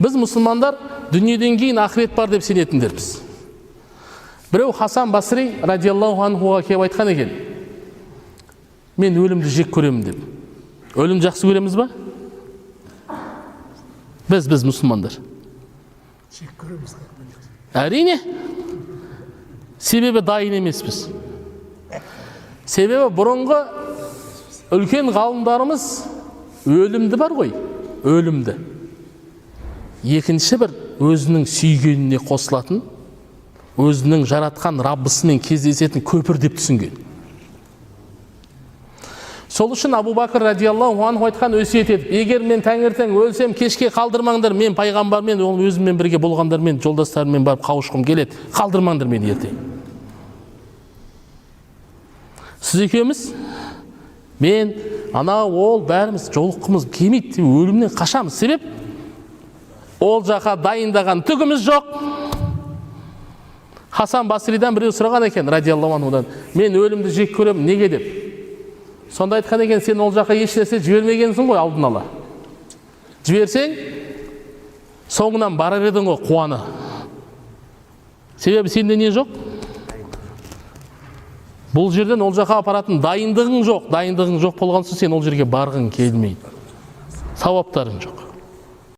Біз мұсылмандар дүниеден кейін ақырет бар деп сенетіндербіз. Біреу Хасан Басри радиаллаху анхуға келіп айтқан екен, мен өлімді жек көремін деп. Өлім жақсы көреміз ба? Біз мұсылмандар жек көреміз. Әрине. Себебі дайын емеспіз. Себебі бұрынғы үлкен ғалымдарымыз өлімді бар ғой, өлімді. Екінші бір өзінің сүйгеніне қосылатын, өзінің жаратқан Раббысымен кездесетін көпір деп түсінген. Сол үшін Абу Бакр радиаллаху анху айтқан өсиет етіп, егер мен таңертең өлсем, кешке қалдырмаңдар, мен пайғамбармен, ол өзіммен бірге болғандармен, жолдастарыммен барып қауышқым келеді, қалдырмаңдар мені ертең. Сіз екеуміз, мен, ол бәріміз жолыққымыз келмейді, өлімнен қашамыз. Себеп ол жаққа дайындаған түгіміз жоқ. Хасан Басридан біреу сұраған екен радиаллаху анхудан, мен өлімді жек көремін, неге деп. Сонда айтқан екен, сен ол жаққа еш нәрсе жібермегенсің ғой алдын ала. Жіберсең, соңынан барар едің ғой қуаны. Себебі сенде не жоқ? Бұл жерден ол жаққа апаратын дайындығың жоқ. Дайындығың жоқ болған соң сен ол жерге барғың келмейді. Сауаптарың жоқ.